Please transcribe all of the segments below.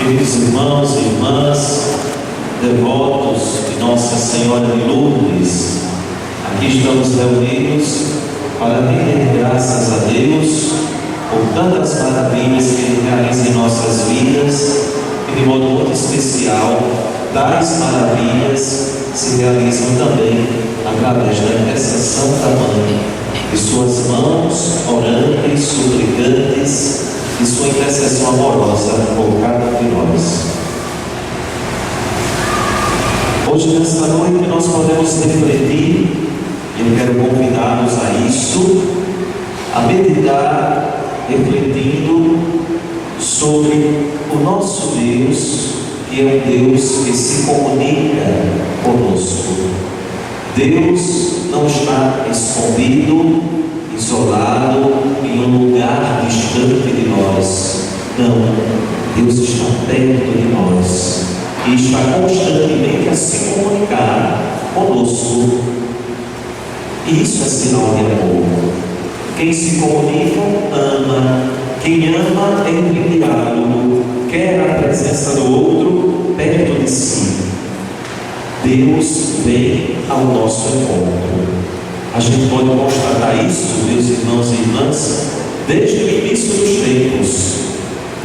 Queridos irmãos e irmãs, devotos de Nossa Senhora de Lourdes, aqui estamos reunidos para render graças a Deus por tantas maravilhas que Ele realiza em nossas vidas e de modo muito especial, tais maravilhas se realizam também através da intercessão da Mãe, de suas mãos orantes, suplicantes, e sua intercessão amorosa por cada um de nós. Hoje, nesta noite, nós podemos refletir, e eu quero convidá-los a isso, a meditar, refletindo sobre o nosso Deus, que é um Deus que se comunica conosco. Deus não está escondido, isolado em um lugar distante de nós. Não, Deus está perto de nós e está constantemente a se comunicar conosco. E isso é sinal de amor. Quem se comunica, ama. Quem ama é em diálogo, quer a presença do outro perto de si. Deus vem ao nosso encontro. A gente pode constatar isso, meus irmãos e irmãs, desde o início dos tempos.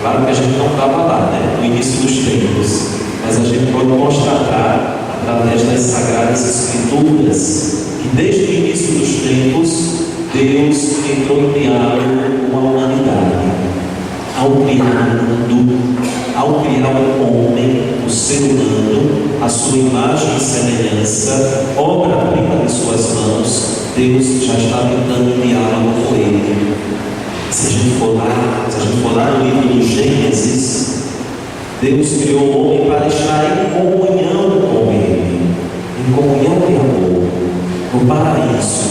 Claro que a gente não estava lá, né, no início dos tempos, mas a gente pode constatar, através das Sagradas Escrituras, que desde o início dos tempos, Deus entrou em diálogo com a humanidade. Ao criar o homem, o ser humano, a sua imagem e semelhança, obra-prima de suas mãos, Deus já estava entrando em diálogo com ele. Se a gente for lá no livro do Gênesis, Deus criou o homem para estar em comunhão com ele, em comunhão de amor, no paraíso.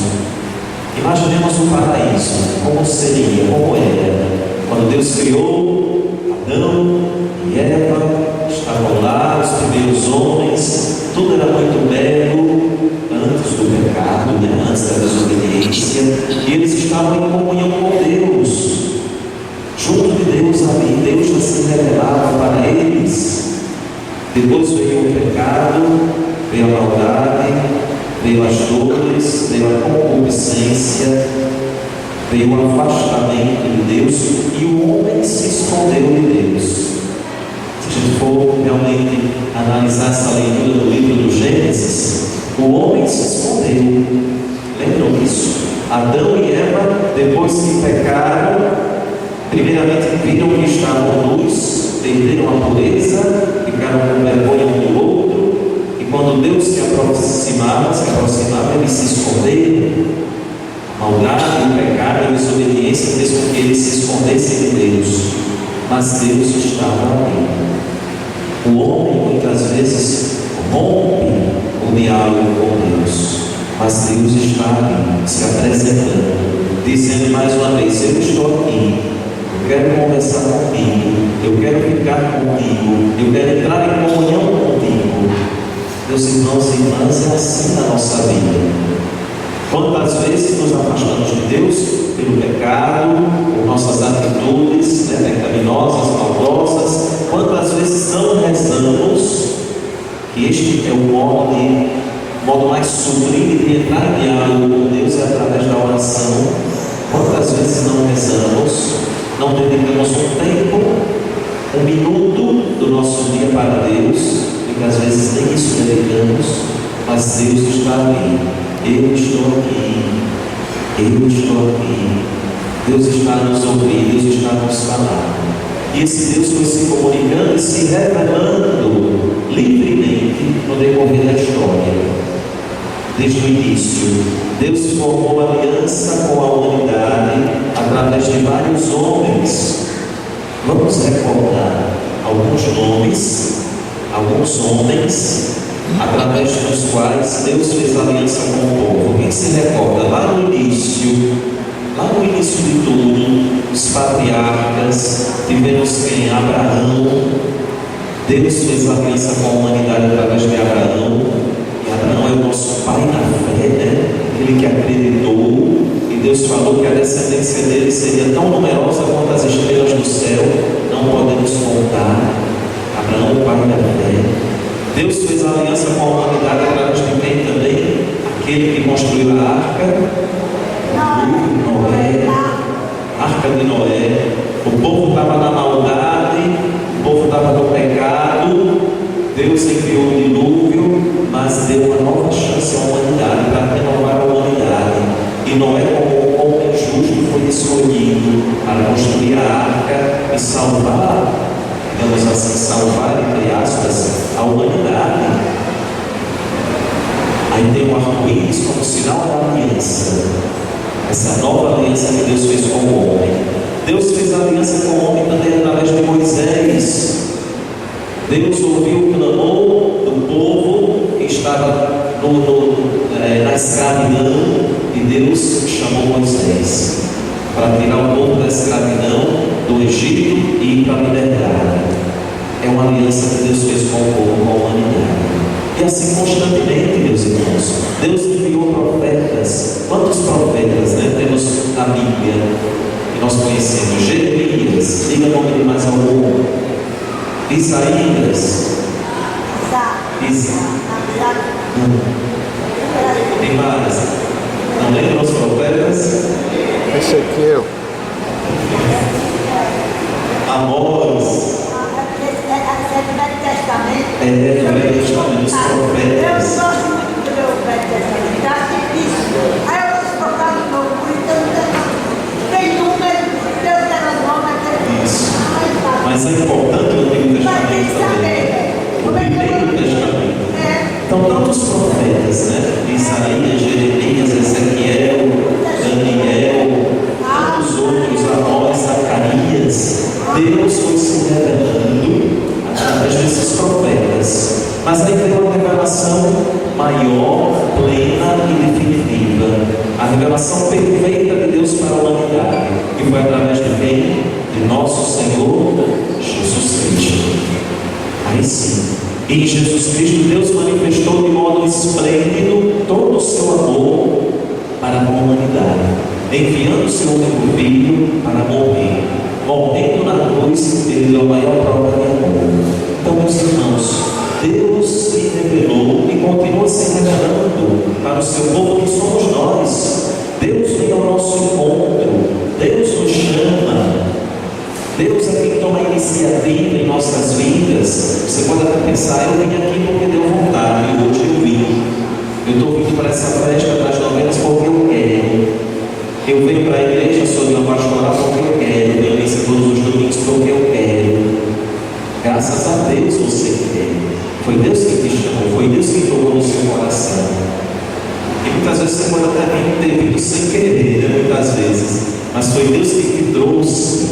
Imaginemos o paraíso, como seria, como era. Quando Deus criou Adão e Eva, estavam lá os primeiros homens, tudo era muito belo antes do pecado, né? Antes da desobediência, e eles estavam em comunhão com Deus, junto de Deus ali. Deus já se revelava para eles. Depois veio o pecado, veio a maldade, veio as dores, veio a concupiscência, veio o afastamento de Deus e o homem se escondeu de Deus. Se a gente for realmente analisar essa leitura do livro do Gênesis, o homem se escondeu. Lembram disso? Adão e Eva, depois que pecaram, primeiramente viram que estavam na luz, perderam a pureza, ficaram com vergonha um do outro, e quando Deus se aproximava, eles se esconderam. A maldade, o pecado, a desobediência fez com que eles se escondessem de Deus, mas Deus estava ali. O homem muitas vezes rompe o diálogo com Deus, mas Deus está ali, se apresentando, dizendo mais uma vez: eu estou aqui, eu quero conversar contigo, eu quero ficar contigo, eu quero entrar em comunhão contigo. Meus irmãos e irmãs, é assim na nossa vida. Quantas vezes nos afastamos de Deus pelo pecado, por nossas atitudes pecaminosas, maldosas? Quantas vezes não rezamos? Que este é o modo mais sublime de entrar em diálogo com Deus, é através da oração. Quantas vezes não rezamos, não dedicamos um tempo, um minuto do nosso dia para Deus, e que às vezes nem isso dedicamos, mas Deus está ali. Eu estou aqui, eu estou aqui. Deus está nos ouvindo, Deus está nos falando. E esse Deus foi se comunicando e se revelando livremente no decorrer da história. Desde o início, Deus formou uma aliança com a humanidade através de vários homens. Vamos recordar alguns nomes, alguns homens, através dos quais Deus fez aliança com o povo. Quem se recorda? Lá no início de tudo, os patriarcas, tivemos quem? Abraão. Deus fez aliança com a humanidade através de Abraão. E Abraão é o nosso pai na fé, né? Aquele que acreditou. E Deus falou que a descendência dele seria tão numerosa quanto as estrelas do céu, não podemos contar. e salvar, digamos assim, salvar, entre aspas, a humanidade. Aí tem um arco-íris como sinal da aliança, essa nova aliança que Deus fez com o homem. Deus fez aliança com o homem também através de Moisés. Deus ouviu o clamor do povo que estava na escravidão, e Deus chamou Moisés para tirar o povo da escravidão do Egito e ir para a liberdade. É uma aliança que Deus fez com o povo, com a humanidade. E assim constantemente, meus irmãos, Deus enviou profetas. Quantos profetas, né, temos na Bíblia que nós conhecemos? Jeremias, diga o nome de mais algum. Isaías. Tem mais. Não lembram os profetas? Ezequiel. Amós. É, Velho Testamento, os profetas. Eu gosto muito do Velho Testamento, acho difícil. Aí eu vou colocar no novo, então tem número, Deus era nova, Isso. Mas é importante o Antigo Testamento também. O Primeiro Testamento. Então, tantos profetas, né? Isaías, Jeremias, Ezequiel, Daniel, tantos outros, Amós, Zacarias. Deus foi se revelando através desses profetas. Mas aí tem uma revelação maior, plena e definitiva. A revelação perfeita de Deus para a humanidade, que foi através de quem? De nosso Senhor Jesus Cristo. Aí sim, em Jesus Cristo Deus manifestou de modo esplêndido todo o seu amor para a humanidade, enviando o seu único filho para morrer. Morrendo na cruz, ele deu a maior prova de amor. Então, meus irmãos, Deus se revelou e continua se revelando para o seu povo, que somos nós. Deus vem ao nosso encontro, Deus nos chama, Deus é quem toma a iniciativa em nossas vidas. Você pode até pensar, eu vim aqui porque deu vontade, e hoje eu vim. Eu estou vindo para essa festa das novenas porque eu quero. Eu venho para a igreja, sou de uma pastoral porque eu quero. Eu venho missa todos os domingos porque eu quero. Graças a Deus você quer. Foi Deus que te chamou, foi Deus que tocou no seu coração. E muitas vezes você pode até ter vindo sem querer, né? Muitas vezes. Mas foi Deus que te trouxe.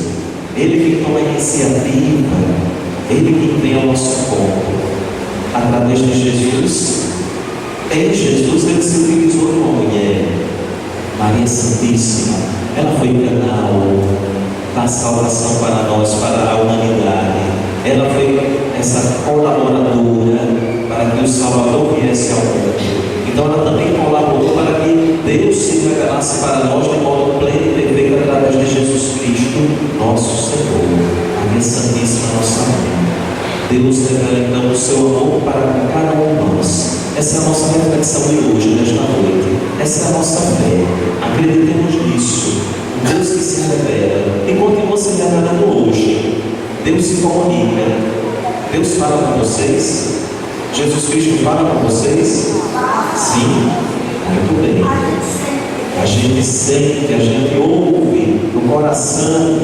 Ele que toma a iniciativa. Ele que vem ao nosso encontro. Através de Jesus. Em Jesus ele se utilizou de uma mulher, Maria Santíssima. Ela foi canal da salvação para nós, para a humanidade. Ela foi essa colaboradora para que o Salvador viesse ao mundo. Então ela também colaborou para que Deus se revelasse para nós de modo pleno e perfeito através de Jesus Cristo, nosso Senhor. Maria Santíssima, nossa mãe. Deus revela então o seu amor para com cada um de nós. Essa é a nossa reflexão de hoje, nesta noite. Essa é a nossa fé. Acreditemos nisso. Um Deus que se revela e continua se revelando hoje. Deus se comunica. Deus fala com vocês. Jesus Cristo fala com vocês? Sim. Muito bem. A gente sente, a gente ouve no coração.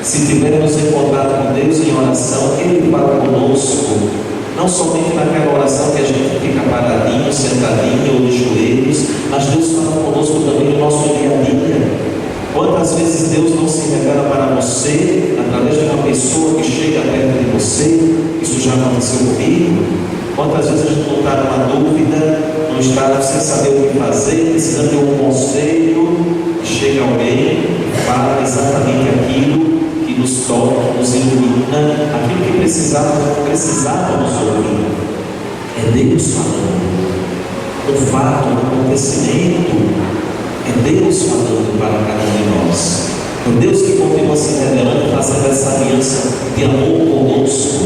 Se tivermos encontrado com Deus em oração, Ele fala conosco. Não somente naquela oração que a gente fica paradinho, sentadinho ou de joelhos, mas Deus fala conosco também no nosso dia a dia. Quantas vezes Deus não se revela para você através de uma pessoa que chega perto de você? Isso já aconteceu comigo. Quantas vezes a gente não está numa dúvida, não está sem saber o que fazer, precisando de um conselho, chega alguém e fala exatamente aquilo que nos toca, nos ilumina, aquilo que precisávamos ouvir. É Deus falando. Um fato, um acontecimento, é Deus falando para cada um de nós. É Deus que continua se revelando, fazendo essa aliança de amor conosco.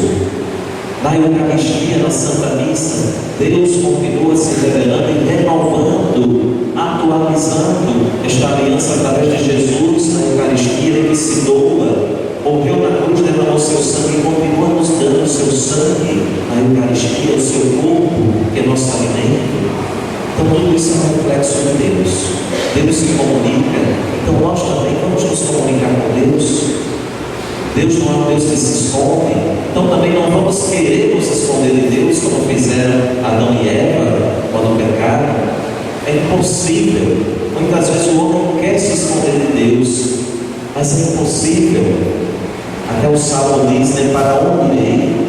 Na Eucaristia, na Santa Missa, Deus continua se revelando e renovando, atualizando esta aliança através de Jesus na Eucaristia, que se doa, morreu na cruz, derramou seu sangue e continua nos dando o seu sangue na Eucaristia, o seu corpo, que é nosso alimento. Então tudo isso é um reflexo de Deus. Deus se comunica, então nós também vamos nos comunicar com Deus. Deus não é um Deus que se esconde. Então também não vamos querer nos esconder de Deus, como fizeram Adão e Eva quando pecaram. É impossível. Muitas vezes o homem quer se esconder de Deus, mas é impossível. Até o Salmo diz, né, para onde irei?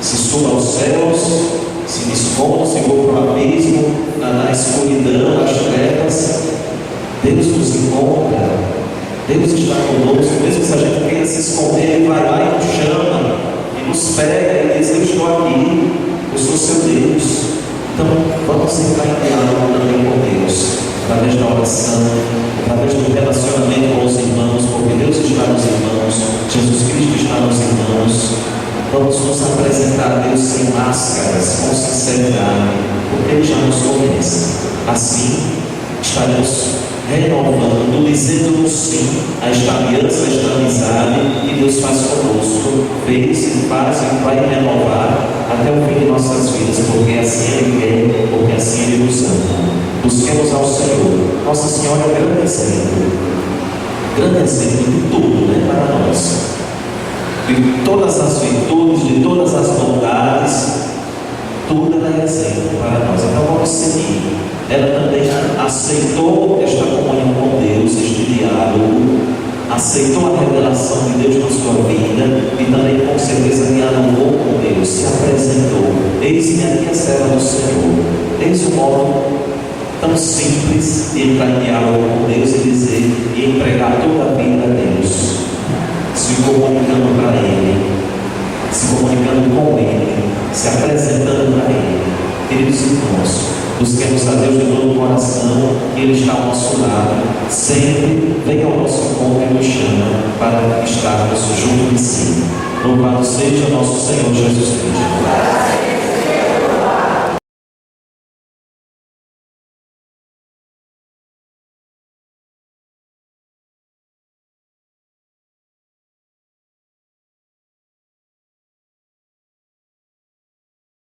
Se subo aos céus, se me escondo, se vou para o abismo, na escuridão, nas trevas. Deus nos encontra. Deus está conosco, mesmo se a gente queira se esconder, Ele vai lá e nos chama, e nos pega, e diz: eu estou aqui, eu sou seu Deus. Então, vamos entrar em diálogo também com Deus, através da oração, através do relacionamento com os irmãos, porque Deus está nos irmãos, Jesus Cristo está nos irmãos. Vamos nos apresentar a Deus sem máscaras, com sinceridade, porque Ele já nos conhece. Assim, estaremos renovando, dizendo sim a esta aliança, a esta amizade que Deus faz conosco, fez e faz e vai renovar até o fim de nossas vidas, porque assim Ele quer, porque assim Ele nos ama. Busquemos ao Senhor. Nossa Senhora é grande exemplo de tudo, né, para nós, de todas as virtudes, de todas as bondades, tudo é exemplo para nós. Então vamos seguir. Ela também aceitou esta comunhão com Deus, este diálogo, aceitou a revelação de Deus na sua vida e também com certeza dialogou com Deus, se apresentou. Eis-me aqui a serva do Senhor. Eis um modo tão simples de entrar em diálogo com Deus e dizer e entregar toda a vida a Deus, se comunicando para Ele, se comunicando com Ele, se apresentando para Ele. Queridos irmãos, busquemos a Deus de todo o coração, que Ele está ao nosso lado, sempre vem ao nosso encontro e nos chama para estarmos juntos de si. Louvado seja nosso Senhor Jesus Cristo.